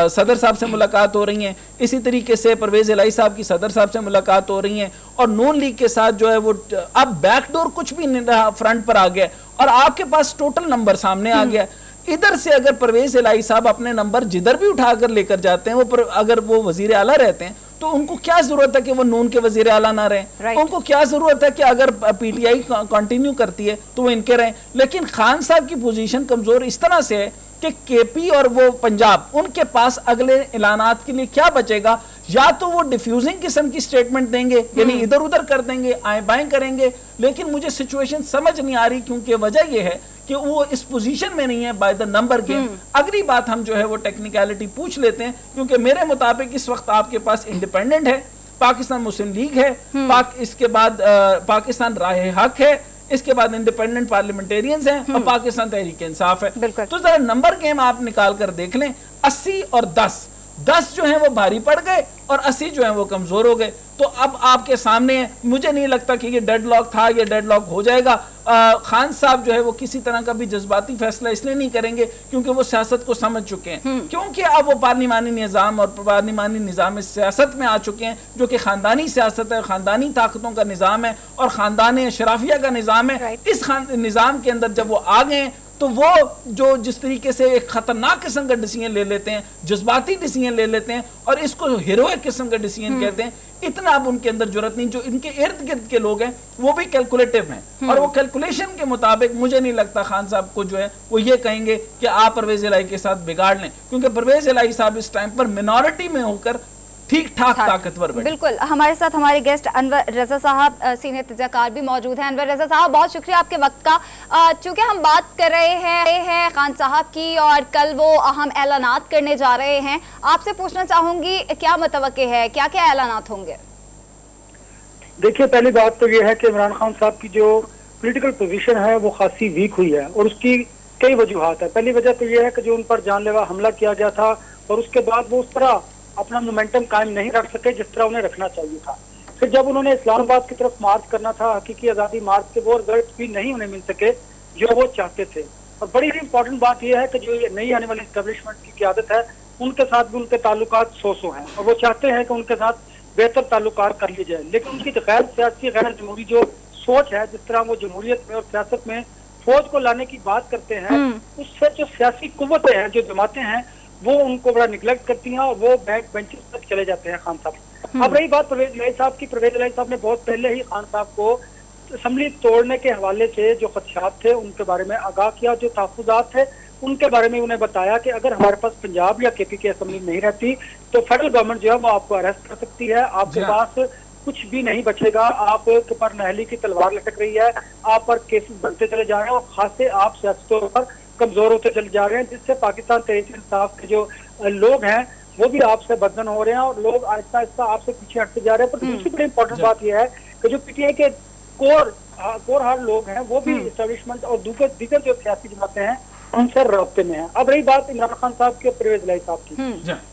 صدر صاحب سے ملاقات ہو رہی ہیں, اسی طریقے سے پرویز الہی صاحب کی صدر صاحب سے ملاقات ہو رہی ہیں, اور نون لیگ کے ساتھ جو ہے وہ اب بیک ڈور کچھ بھی نہیں رہا, فرنٹ پر آ گیا اور آپ کے پاس ٹوٹل نمبر سامنے آ گیا. ادھر سے اگر پرویز الہی صاحب اپنے نمبر جدھر بھی اٹھا کر لے کر جاتے ہیں, اگر وہ وزیر اعلیٰ رہتے ہیں تو ان کو کیا ضرورت ہے کہ وہ نون کے وزیر اعلیٰ نہ رہیں, ان کو کیا ضرورت ہے کہ اگر پی ٹی آئی کنٹینیو کرتی ہے تو وہ ان کے رہیں. لیکن خان صاحب کی پوزیشن کمزور اس طرح سے ہے کہ کے پی اور وہ پنجاب, ان کے پاس اگلے اعلانات کے لیے کیا بچے گا, یا تو وہ ڈیفیوزنگ قسم کی سٹیٹمنٹ دیں گے, یعنی ادھر ادھر کر دیں گے, آئیں بائیں کریں گے. لیکن مجھے سچویشن سمجھ نہیں آ رہی, کیونکہ وجہ یہ ہے کہ وہ اس پوزیشن میں نہیں ہے بائی دا نمبر گیم. اگلی بات ہم جو ہے وہ ٹیکنیکلٹی پوچھ لیتے ہیں, کیونکہ میرے مطابق اس وقت آپ کے پاس انڈیپینڈنٹ ہے, پاکستان مسلم لیگ ہے, اس کے بعد پاکستان راہ حق ہے, اس کے بعد انڈیپینڈنٹ پارلیمنٹیرینز ہیں, اور پاکستان تحریک انصاف ہے. تو ذرا نمبر گیم آپ نکال کر دیکھ لیں, 80 اور 10 جو ہیں وہ بھاری پڑ گئے اور 80 جو ہیں وہ کمزور ہو گئے. تو اب آپ کے سامنے ہے, مجھے نہیں لگتا کہ یہ ڈیڈ لاک تھا, یہ ڈیڈ لاک ہو جائے گا. خان صاحب جو ہے وہ کسی طرح کا بھی جذباتی فیصلہ اس لیے نہیں کریں گے کیونکہ وہ سیاست کو سمجھ چکے ہیں, کیونکہ اب وہ پارلیمانی نظام اور پارلیمانی نظام سیاست میں آ چکے ہیں, جو کہ خاندانی سیاست ہے, خاندانی طاقتوں کا نظام ہے اور خاندان اشرافیہ کا نظام ہے. اس نظام کے اندر جب وہ آ گئے ہیں تو وہ جو جس طریقے سے ایک خطرناک قسم کا ڈیسیژن لے لیتے ہیں, جذباتی ڈیسیژن لے لیتے ہیں, اور اس کو ہیروئک قسم کا ڈیسیژن کہتے ہیں, اتنا اب ان کے اندر جرأت نہیں. جو ان کے ارد گرد کے لوگ ہیں وہ بھی کیلکولیٹو ہیں, اور وہ کیلکولیشن کے مطابق مجھے نہیں لگتا خان صاحب کو جو ہے وہ یہ کہیں گے کہ آپ پرویز الہی کے ساتھ بگاڑ لیں, کیونکہ پرویز الہی صاحب اس ٹائم پر مینورٹی میں ہو کر ठीक ठाक ताकतवर बने। बिल्कुल, हमारे साथ हमारे गेस्ट अनवर रजा साहब सीनियर तजज़ियाकार भी मौजूद हैं। अनवर रजा साहब, बहुत शुक्रिया आपके वक्त का। चूँकि हम बात कर रहे हैं खान साहब की और कल वो अहम ऐलानात करने जा रहे हैं, आपसे पूछना चाहूँगी क्या मतवक्के है, क्या क्या ऐलानात होंगे? देखिए, पहली बात तो ये है कि इमरान खान साहब की जो पॉलिटिकल पोजीशन है वो खासी वीक हुई है और उसकी कई वजूहात है। पहली वजह तो ये है कि जो उन पर जानलेवा हमला किया गया था और उसके बाद वो उस तरह अपना मोमेंटम कायम नहीं रख सके जिस तरह उन्हें रखना चाहिए था। फिर जब उन्होंने इस्लामाबाद की तरफ मार्च करना था, हकीकी आज़ादी मार्च के वो रिजल्ट भी नहीं उन्हें मिल सके जो वो चाहते थे। और बड़ी ही इंपॉर्टेंट बात यह है कि जो ये नई आने वाली इस्टेब्लिशमेंट की क़यादत है उनके साथ भी उनके ताल्लुकात सौ हैं और वो चाहते हैं कि उनके साथ बेहतर ताल्लुकात कर लिए जाए। लेकिन उनकी गैर सियासी गैर जमहूरी जो सोच है, जिस तरह वो जमहूरियत में और सियासत में फौज को लाने की बात करते हैं, उससे जो सियासी कुव्वतें हैं, जो जमातें हैं, वो उनको बड़ा निगलेक्ट करती हैं और वो बैक बेंचेस तक चले जाते हैं खान साहब। अब रही बात परवेज इलाही साहब की, परवेज इलाही साहब ने बहुत पहले ही खान साहब को असम्बली तोड़ने के हवाले से जो खदशात थे उनके बारे में आगाह किया, जो तहफ़्फ़ुज़ात थे उनके बारे में उन्हें बताया कि अगर हमारे पास पंजाब या केपी की असम्बली नहीं रहती तो फेडरल गवर्नमेंट जो है वो आपको अरेस्ट कर सकती है, आपके पास कुछ भी नहीं बचेगा, आपके पर नहली की तलवार लटक रही है, आप पर केसेस बनते चले जा रहे हैं और खासे आप सियासी तौर पर कमजोर होते चले जा रहे हैं, जिससे पाकिस्तान तहरीक इंसाफ के जो लोग हैं वो भी आपसे बदन हो रहे हैं और लोग आहिस्ता आहिस्ता आपसे पीछे हटते जा रहे हैं। पर दूसरी बड़ी इंपॉर्टेंट बात यह है कि जो पीटीआई के कोर हार्ड लोग हैं वो भी एस्टेब्लिशमेंट और दीगर जो सियासी जमातें हैं उनसे राब्ते में है। अब रही बात इमरान खान साहब की और परवेज इलाही साहब की,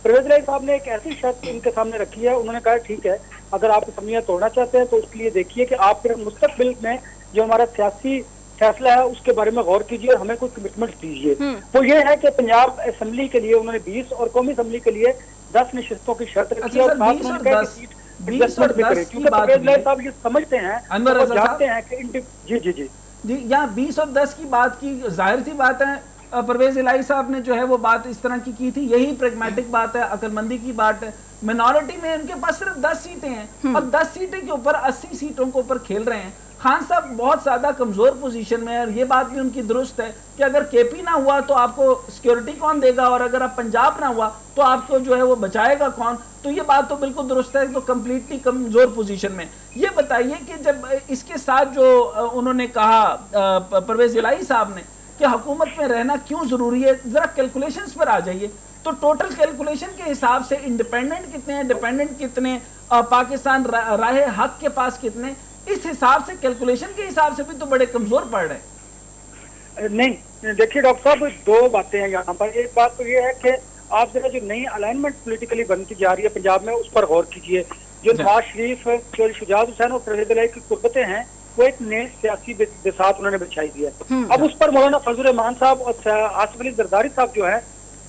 परवेज इलाही साहब ने एक ऐसी शर्त उनके सामने रखी है, उन्होंने कहा ठीक है अगर आप असम्बलियां तोड़ना चाहते हैं तो उसके लिए देखिए कि आप फिर मुस्तकबिल में जो हमारा सियासी फैसला है उसके बारे में गौर कीजिए और हमें कोई कमिटमेंट दीजिए। वो ये है कि पंजाब असम्बली के लिए उन्होंने 20 और कौमी असम्बली के लिए 10 नशिस्तों की शर्त रखी है और साथ उन्होंने कहा कि सीट इन्वेस्टमेंट भी करें, क्योंकि परवेज इलाही साहब ये समझते हैं और जानते हैं कि जी यहाँ 20 और 10 की बात की, जाहिर सी बात है परवेज इलाही साहब ने जो है वो बात इस तरह की थी, यही प्रैग्मेटिक बात है, अक्लमंदी की बात है। मिनॉरिटी में उनके पास सिर्फ 10 सीटें हैं और 10 सीटें के ऊपर 80 सीटों के ऊपर खेल रहे हैं। खान साहब बहुत ज्यादा कमजोर पोजीशन में है और ये बात भी उनकी दुरुस्त है कि अगर केपी ना हुआ तो आपको सिक्योरिटी कौन देगा और अगर आप पंजाब ना हुआ तो आपको जो है वो बचाएगा कौन। तो ये बात तो बिल्कुल दुरुस्त है, तो कम्प्लीटली कमजोर पोजीशन में। ये बताइए कि जब इसके साथ जो उन्होंने कहा परवेज इलाही साहब ने कि हुकूमत में रहना क्यों जरूरी है, जरा कैलकुलेशंस पर आ जाइए। तो टोटल कैलकुलेशन के हिसाब से इंडिपेंडेंट कितने हैं, डिपेंडेंट कितने, पाकिस्तान राहे हक के पास कितने, इस हिसाब से कैलकुलेशन के हिसाब से भी तो बड़े कमजोर पड़ रहे हैं। नहीं, देखिए डॉक्टर साहब, दो बातें हैं यहाँ पर। एक बात तो ये है कि आप जरा जो नई अलाइनमेंट पॉलिटिकली बनती जा रही है पंजाब में उस पर गौर कीजिए। जो नवाज शरीफ, चौधरी शुजात हुसैन और परवेज इलाही की कुर्बतें हैं वो एक नए सियासी बिसात उन्होंने बिछाई दी है। अब उस पर मौलाना फजल रहमान साहब और आसिफ अली जरदारी साहब जो है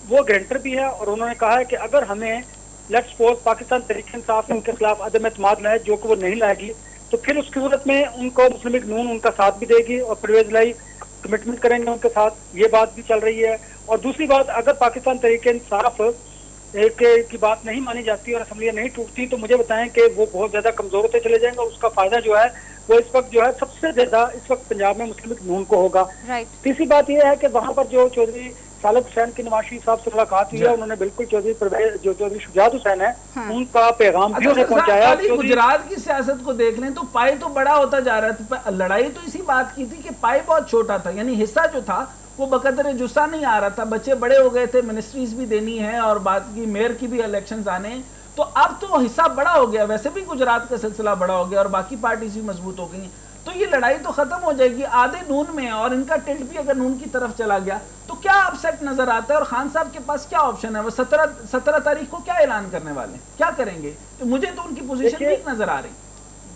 वो गारंटर भी है और उन्होंने कहा है कि अगर हमें लेट्स सपोज पाकिस्तान तहरीक इंसाफ उनके खिलाफ अदम एतमाद लाए जो कि वो नहीं लाएगी तो फिर उसकी सूरत में उनको मुस्लिम लीग नून उनका साथ भी देगी और परवेज इलाही कमिटमेंट करेंगे उनके साथ, ये बात भी चल रही है। और दूसरी बात, अगर पाकिस्तान तहरीक इंसाफ की बात नहीं मानी जाती और असम्बलियां नहीं टूटती तो मुझे बताएं कि वो बहुत ज्यादा कमजोर होते चले जाएंगे और उसका फायदा जो है वो इस वक्त जो है सबसे ज्यादा इस वक्त पंजाब में मुस्लिम लीग नून को होगा। तीसरी बात यह है कि वहां पर जो चौधरी सालिक हुसैन की नवाज शरीफ साहब से मुलाकात हुई है, उन्होंने बिल्कुल चौधरी शुजात हुसैन है उनका पैगाम भी उन्हें पहुंचाया। गुजरात की सियासत को देख लें तो पाई तो बड़ा होता जा रहा था, लड़ाई तो इसी बात की थी कि पाई बहुत छोटा था, यानी हिस्सा जो था वो बकदर जुस्सा नहीं आ रहा था, बच्चे बड़े हो गए थे, मिनिस्ट्रीज भी देनी है और बात की मेयर की भी इलेक्शंस आने हैं, तो अब तो हिस्सा बड़ा हो गया। वैसे भी गुजरात का सिलसिला बड़ा हो गया और बाकी पार्टीज भी मजबूत हो गई, तो ये लड़ाई तो खत्म हो जाएगी। आधे नून में और इनका टिल्ट भी अगर नून की तरफ चला गया तो क्या अपसेट नजर आता है और खान साहब के पास क्या ऑप्शन है? वो 17 तारीख को क्या ऐलान करने वाले हैं, क्या करेंगे? तो मुझे तो उनकी पोजीशन ठीक नजर आ रही।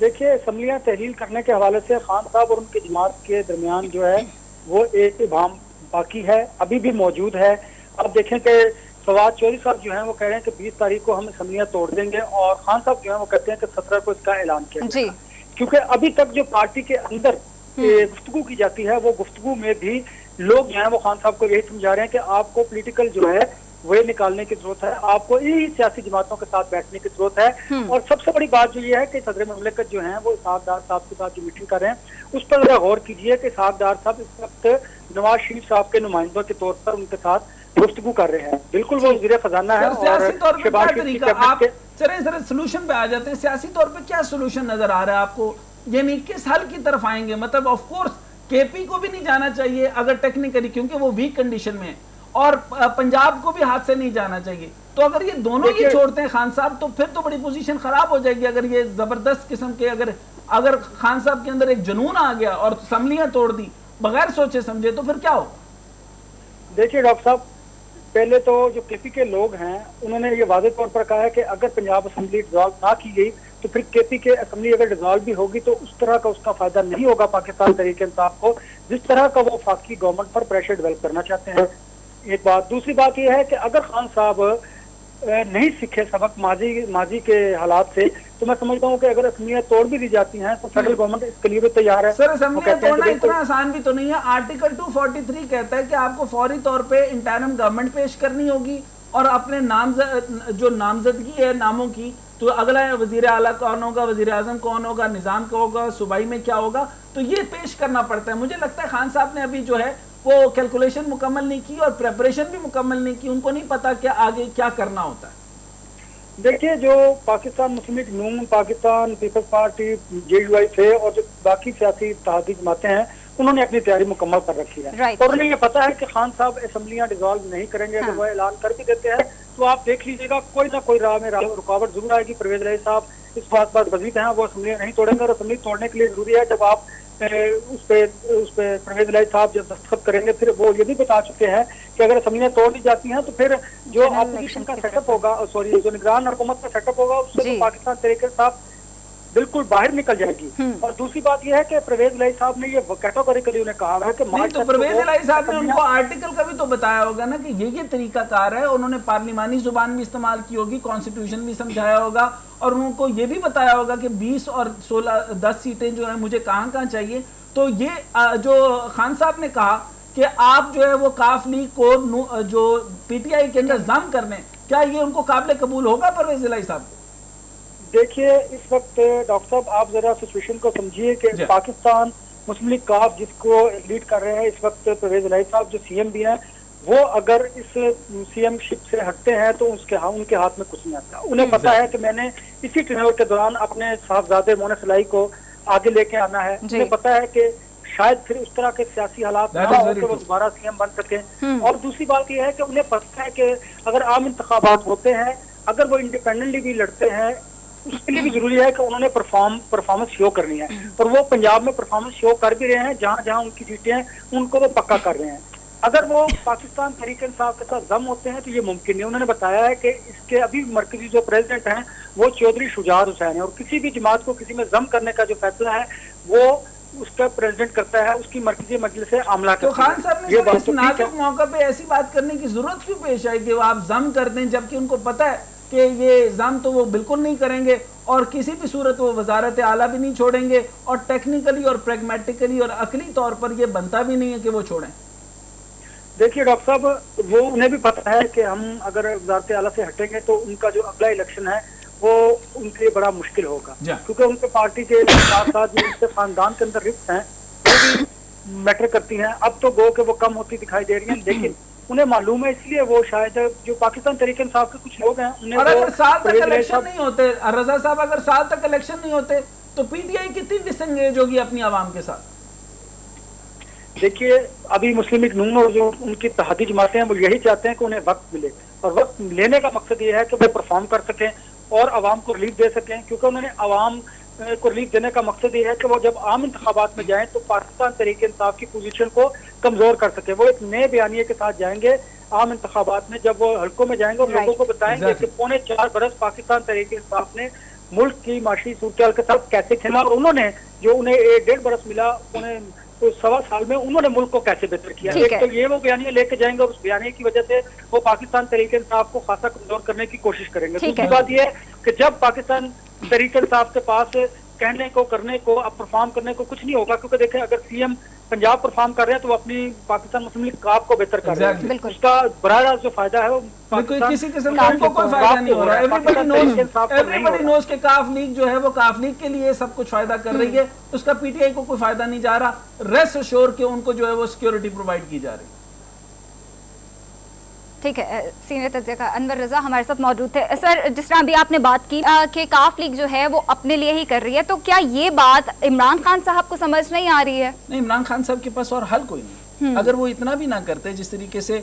देखिए, असम्बलियां तहलील करने के हवाले से खान साहब और उनकी जमात के दरमियान जो है वो एक इबाम बाकी है, अभी भी मौजूद है। अब देखें कि फवाद चौधरी साहब जो हैं वो कह रहे हैं कि 20 तारीख को हम असम्बलियां तोड़ देंगे और खान साहब जो हैं वो कहते हैं कि 17 को इसका ऐलान किया जाएगा। क्योंकि अभी तक जो पार्टी के अंदर गुफ्तगू की जाती है वो गुफ्तगू में भी लोग जो हैं वो खान साहब को यही समझा रहे हैं कि आपको पॉलिटिकल जो है वो निकालने की जरूरत है, आपको इन्हीं सियासी जमातों के साथ बैठने की जरूरत है। और सबसे बड़ी बात जो ये है कि सदर मुमलिकत जो है वो इसहाक डार साहब के साथ जो मीटिंग कर रहे हैं उस पर जरा गौर कीजिए कि इसहाक डार साहब इस वक्त नवाज शरीफ साहब के नुमाइंदों के तौर पर उनके साथ गुफ्तगू कर रहे हैं। बिल्कुल वो वज़ीर खजाना है। सर, सियासी तौर पे क्या शहबाज शरीफ की तरीका, कैबिनेट आप के चलें जरा सोल्यूशन पे आ जाते हैं, सियासी तौर पे क्या सोल्यूशन नजर आ रहा है आपको, यानी किस हल की तरफ आएंगे? मतलब ऑफ कोर्स केपी को भी नहीं जाना चाहिए अगर टेक्निकली, क्योंकि वो वीक कंडीशन में है, और पंजाब को भी हाथ से नहीं जाना चाहिए। तो अगर ये दोनों ही छोड़ते हैं खान साहब, तो फिर तो बड़ी पोजीशन खराब हो जाएगी। अगर ये जबरदस्त किस्म के अगर खान साहब के अंदर एक जुनून आ गया और असम्बलियां तोड़ दी बगैर सोचे समझे, तो फिर क्या होगा? देखिए डॉक्टर साहब, पहले तो जो केपी के लोग हैं उन्होंने ये वाज़ेह तौर पर कहा है कि अगर पंजाब असेंबली डिसॉल्व ना की गई तो फिर केपी के असेंबली अगर डिसॉल्व भी होगी तो उस तरह का उसका फायदा नहीं होगा पाकिस्तान तहरीक इंसाफ को, जिस तरह का वो फाकी गवर्नमेंट पर प्रेशर डेवलप करना चाहते हैं। एक बात। दूसरी बात यह है कि अगर खान साहब नहीं सीखे सबक माजी के हालात से, तो मैं समझता हूँ कि अगर असेंबलियां तोड़ भी दी जाती हैं तो फेडरल गवर्नमेंट इसके लिए भी तैयार है। सर, असेंबलियां तोड़ना इतना आसान भी तो नहीं है। आर्टिकल 243 कहता है कि आपको फौरी तौर पे इंटरिम गवर्नमेंट पेश करनी होगी और अपने जो नामजदगी है नामों की, तो अगला वजीर आला कौन होगा, वजीर आजम कौन होगा, निजाम क्या होगा, सूबाई में क्या होगा, तो ये पेश करना पड़ता है। मुझे लगता है खान साहब ने अभी जो है वो कैलकुलेशन मुकम्मल नहीं की और प्रेपरेशन भी मुकम्मल नहीं की, उनको नहीं पता कि आगे क्या करना होता है। देखिए, जो पाकिस्तान मुस्लिम लीग नून, पाकिस्तान पीपल्स पार्टी, JUI और जो बाकी सियासी इत्तेहादी जमातें हैं, उन्होंने अपनी तैयारी मुकम्मल कर रखी है और उन्हें ये पता है कि खान साहब असेंबलियां डिसॉल्व नहीं करेंगे। अगर वो ऐलान कर भी देते हैं तो आप देख लीजिएगा कोई ना कोई राह में रुकावट जरूर आएगी। परवेज इलाही साहब इस बात पर वजीद हैं, वो असेंबलियां नहीं तोड़ेंगे। और असेंबली तोड़ने के लिए जरूरी है जब आप उस पे परवेज इलाही साहब जब दस्तखत करेंगे, फिर वो ये भी बता चुके हैं कि अगर असेंबलियां तोड़ दी जाती हैं तो फिर जो अपोजिशन का सेटअप होगा, जो निगरान हुकूमत का सेटअप होगा, उससे तो पाकिस्तान तहरीक इंसाफ बिल्कुल बाहर निकल जाएगी। और दूसरी बात यह है कि परवेज इलाही साहब ने ये कैटेगोरिकली उन्हें कहा है कि नहीं, तो परवेज इलाही साहब ने उनको आर्टिकल का भी तो बताया होगा ना कि ये तरीका कार है। उन्होंने पार्लिमानी जुबान भी इस्तेमाल की होगी, कॉन्स्टिट्यूशन भी समझाया होगा और उनको ये भी बताया होगा कि 20 और 16 10 सीटें जो है मुझे कहाँ चाहिए। तो ये जो खान साहब ने कहा कि आप जो है वो काफ लीग को जो PTI के अंदर जम करने, क्या ये उनको काबिल कबूल होगा परवेज इलाही साहब? देखिए, इस वक्त डॉक्टर साहब आप जरा सिचुएशन को समझिए कि पाकिस्तान मुस्लिम लीग काफ जिसको लीड कर रहे हैं इस वक्त परवेज इलाही साहब, जो CM भी हैं, वो अगर इस CM शिप से हटते हैं तो उनके हाथ में कुछ नहीं आता। उन्हें पता है कि मैंने इसी टेन्योर के दौरान अपने साहबजादे मोहन सलाई को आगे लेके आना है। उन्हें पता है कि शायद फिर उस तरह के सियासी हालात ना हो कि वो दोबारा CM बन सके। और दूसरी बात यह है कि उन्हें पता है कि अगर आम इंतखाबात होते हैं, अगर वो इंडिपेंडेंटली भी लड़ते हैं, उसके लिए भी जरूरी है कि उन्होंने परफॉर्मेंस शो करनी है। और वो पंजाब में परफॉर्मेंस शो कर भी रहे हैं, जहां जहां उनकी सीटें हैं उनको वो पक्का कर रहे हैं। अगर वो पाकिस्तान तहरीक इंसाफ के साथ जम होते हैं तो ये मुमकिन नहीं। उन्होंने बताया है कि इसके अभी मरकजी जो प्रेसिडेंट हैं वो चौधरी शुजात हुसैन है और किसी भी जमात को किसी में जम करने का जो फैसला है वो उसका प्रेसिडेंट करता है, उसकी मरकजी मजलिस से आमला करती है। तो खान साहब ने इस नाजुक मौके पे ऐसी बात करने की जरूरत क्यों पेश आई कि वो आप जम कर दें, जबकि उनको पता है कि ये जम तो वो बिल्कुल नहीं करेंगे और किसी भी सूरत वो वजारत आला भी नहीं छोड़ेंगे और टेक्निकली और प्रैग्मेटिकली और अकली तौर पर ये बनता भी नहीं है कि वो छोड़ें। देखिए डॉक्टर साहब, वो उन्हें भी पता है कि हम अगर वजारत आला से हटेंगे तो उनका जो अगला इलेक्शन है वो उनके लिए बड़ा मुश्किल होगा, क्योंकि उनके पार्टी के साथ साथ जो उनके खानदान के अंदर रिश्ते हैं वो भी मैटर करती हैं। अब तो गो के वो कम होती दिखाई दे रही हैं, लेकिन उन्हें मालूम है, इसलिए वो शायद जो पाकिस्तान तहरीक इंसाफ के कुछ लोग हैं उन्हें अगर साल तक इलेक्शन नहीं होते, रजा साहब, अगर साल तक इलेक्शन नहीं होते तो PTI कितनी डिसएंगेज होगी अपनी आवाम के साथ? देखिए, अभी मुस्लिम लीग नून और जो उनकी इत्तेहादी जमातें हैं वो यही चाहते हैं कि उन्हें वक्त मिले और वक्त लेने का मकसद ये है कि वो परफॉर्म कर सकें और आवाम को रिलीफ दे सकें, क्योंकि उन्होंने आवाम को रिलीफ देने का मकसद ये है कि वो जब आम इंतखाबात में जाएं तो पाकिस्तान तहरीक इंसाफ की पोजीशन को कमजोर कर सके। वो एक नए बयानिए के साथ जाएंगे आम इंतखाबात में, जब वो हल्कों में जाएंगे और लोगों को बताएंगे कि पौने 4 बरस पाकिस्तान तहरीक इंसाफ ने मुल्क की माशी सूरत के साथ कैसे खेला और उन्होंने जो उन्हें 1.5 बरस मिला, उन्हें तो 1.25 साल में उन्होंने मुल्क को कैसे बेहतर किया। एक तो ये वो बयानिया लेके जाएंगे और उस बयानिए की वजह से वो पाकिस्तान तहरीक इंसाफ को खासा कमजोर करने की कोशिश करेंगे। दूसरी बात ये है कि जब पाकिस्तान तहरीक इंसाफ के पास कहने को, करने को, अब परफॉर्म करने को कुछ नहीं होगा, क्योंकि देखें अगर CM पंजाब परफॉर्म कर रहे हैं तो वो अपनी पाकिस्तान मुस्लिम लीग काफ को बेहतर कर रहे हैं। उसका बराह रास्त जो फायदा है वो किसी किस्म का उनको कोई फायदा नहीं हो रहा है। एवरीबॉडी नोज के काफ लीग जो है वो काफ लीग के लिए सब कुछ फायदा कर रही है, उसका PTI को कोई फायदा नहीं जा रहा। रेस्ट एश्योर के उनको जो है वो सिक्योरिटी प्रोवाइड की जा रही है। ٹھیک ہے، سینئر تجزیہ کا انور رضا ہمارے ساتھ موجود تھے. سر، جس طرح ابھی آپ نے بات کی کہ کاف لیگ جو ہے وہ اپنے لیے ہی کر رہی ہے، تو کیا یہ بات عمران خان صاحب کو سمجھ نہیں آ رہی ہے؟ نہیں، عمران خان صاحب کے پاس اور حل کوئی نہیں. اگر وہ اتنا بھی نہ کرتے جس طریقے سے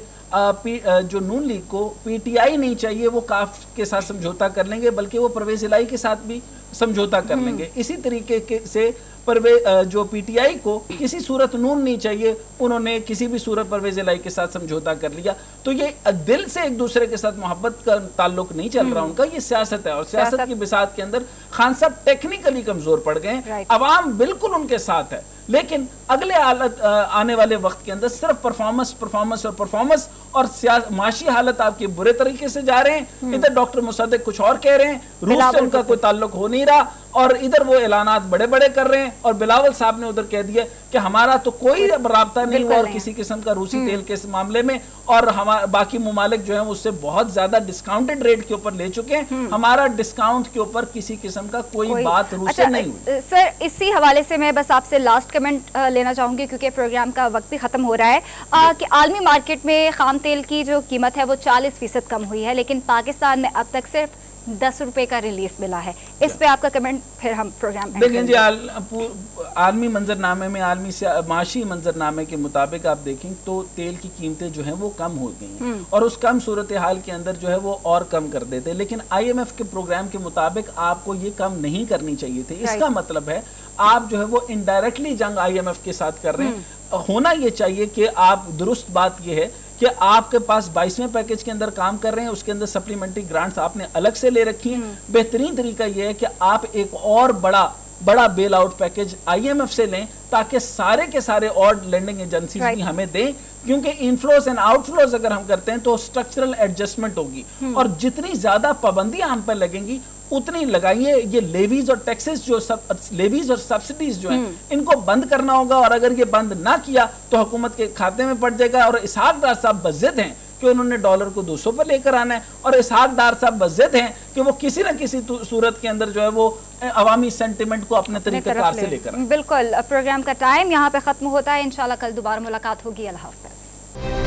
جو نون لیگ کو پی ٹی آئی نہیں چاہیے وہ کاف کے ساتھ سمجھوتا کر لیں گے، بلکہ وہ پرویز الہی کے ساتھ بھی سمجھوتا کر لیں گے. اسی طریقے سے جو پی ٹی آئی کو کسی صورت نون نہیں چاہیے، انہوں نے کسی بھی صورت پرویز الہی کے ساتھ سمجھوتا کر لیا. تو یہ دل سے ایک دوسرے کے ساتھ محبت کا تعلق نہیں چل رہا ان کا، یہ سیاست ہے. اور سیاست کی بساط کے اندر خان صاحب ٹیکنیکلی کمزور پڑ گئے ہیں. عوام بالکل ان کے ساتھ ہے، لیکن اگلے آنے والے وقت کے اندر صرف پرفارمنس اور معاشی حالت آپ کے برے طریقے سے جا رہے ہیں. ادھر ڈاکٹر مصدق کچھ اور کہہ رہے ہیں، روس سے ان کا کوئی تعلق ہو نہیں رہا، اور ادھر وہ اعلانات بڑے بڑے کر رہے ہیں. اور بلاول صاحب نے ادھر کہہ دیا کہ ہمارا تو کوئی رابطہ نہیں ہوا اور کسی قسم کا روسی تیل کے معاملے میں، اور باقی ممالک جو ہیں اس سے بہت زیادہ ڈسکاؤنٹڈ ریٹ کے اوپر لے چکے ہیں. ہمارا ڈسکاؤنٹ کے اوپر کسی قسم کا کوئی بات روس سے نہیں ہوئی. سر، اسی حوالے سے میں بس آپ سے لاسٹ کمنٹ لینا چاہوں گی کیونکہ پروگرام کا وقت بھی ختم ہو رہا ہے، کہ عالمی مارکیٹ میں خام تیل کی جو قیمت ہے وہ 40% کم ہوئی ہے، لیکن پاکستان میں اب تک صرف 10 روپے کا ریلیف ملا ہے. اس پہ آپ کا کمنٹ پھر ہم پروگرام میں دیکھیں جی. عالمی منظرنامے میں، عالمی معاشی منظرنامے کے مطابق آپ دیکھیں تو تیل کی قیمتیں جو ہیں وہ کم ہو گئی ہیں، اور اس کم صورتحال کے اندر جو ہے وہ اور کم کر دیتے. لیکن آئی ایم ایف کے پروگرام کے مطابق آپ کو یہ کم نہیں کرنی چاہیے تھی. اس کا مطلب ہے آپ جو ہے وہ انڈائریکٹلی جنگ آئی ایم ایف کے ساتھ کر رہے ہیں. ہونا یہ چاہیے کہ آپ، درست بات یہ ہے کہ آپ کے پاس 22ویں پیکج کے اندر کام کر رہے ہیں، اس کے اندر سپلیمنٹری گرانٹس آپ نے الگ سے لے رکھی ہیں. بہترین طریقہ یہ ہے کہ آپ ایک اور بڑا bailout package I M F سے لیں، تاکہ سارے کے سارے اور لینڈنگ ایجنسیز بھی ہمیں دیں. کیونکہ انفلوز اینڈ آؤٹ فلوز اگر ہم کرتے ہیں تو سٹرکچرل ایڈجسٹمنٹ ہوگی، اور جتنی زیادہ پابندیاں ہم پر لگیں گی اتنی لگائیے. یہ لیویز اور ٹیکسز لیویز اور سبسڈیز جو ہیں ان کو بند کرنا ہوگا، اور اگر یہ بند نہ کیا تو حکومت کے کھاتے میں پڑ جائے گا. اور اسحاق ڈار صاحب بضد ہیں کہ انہوں نے ڈالر کو 200 پر لے کر آنا ہے، اور اسحاق ڈار صاحب بضد ہیں کہ وہ کسی نہ کسی صورت کے اندر جو ہے وہ عوامی سینٹیمنٹ کو اپنے طریقہ کار سے لے کر آئیں. بالکل. پروگرام کا ٹائم یہاں پہ ختم ہوتا ہے. انشاءاللہ کل دوبارہ ملاقات ہوگی. اللہ حافظ.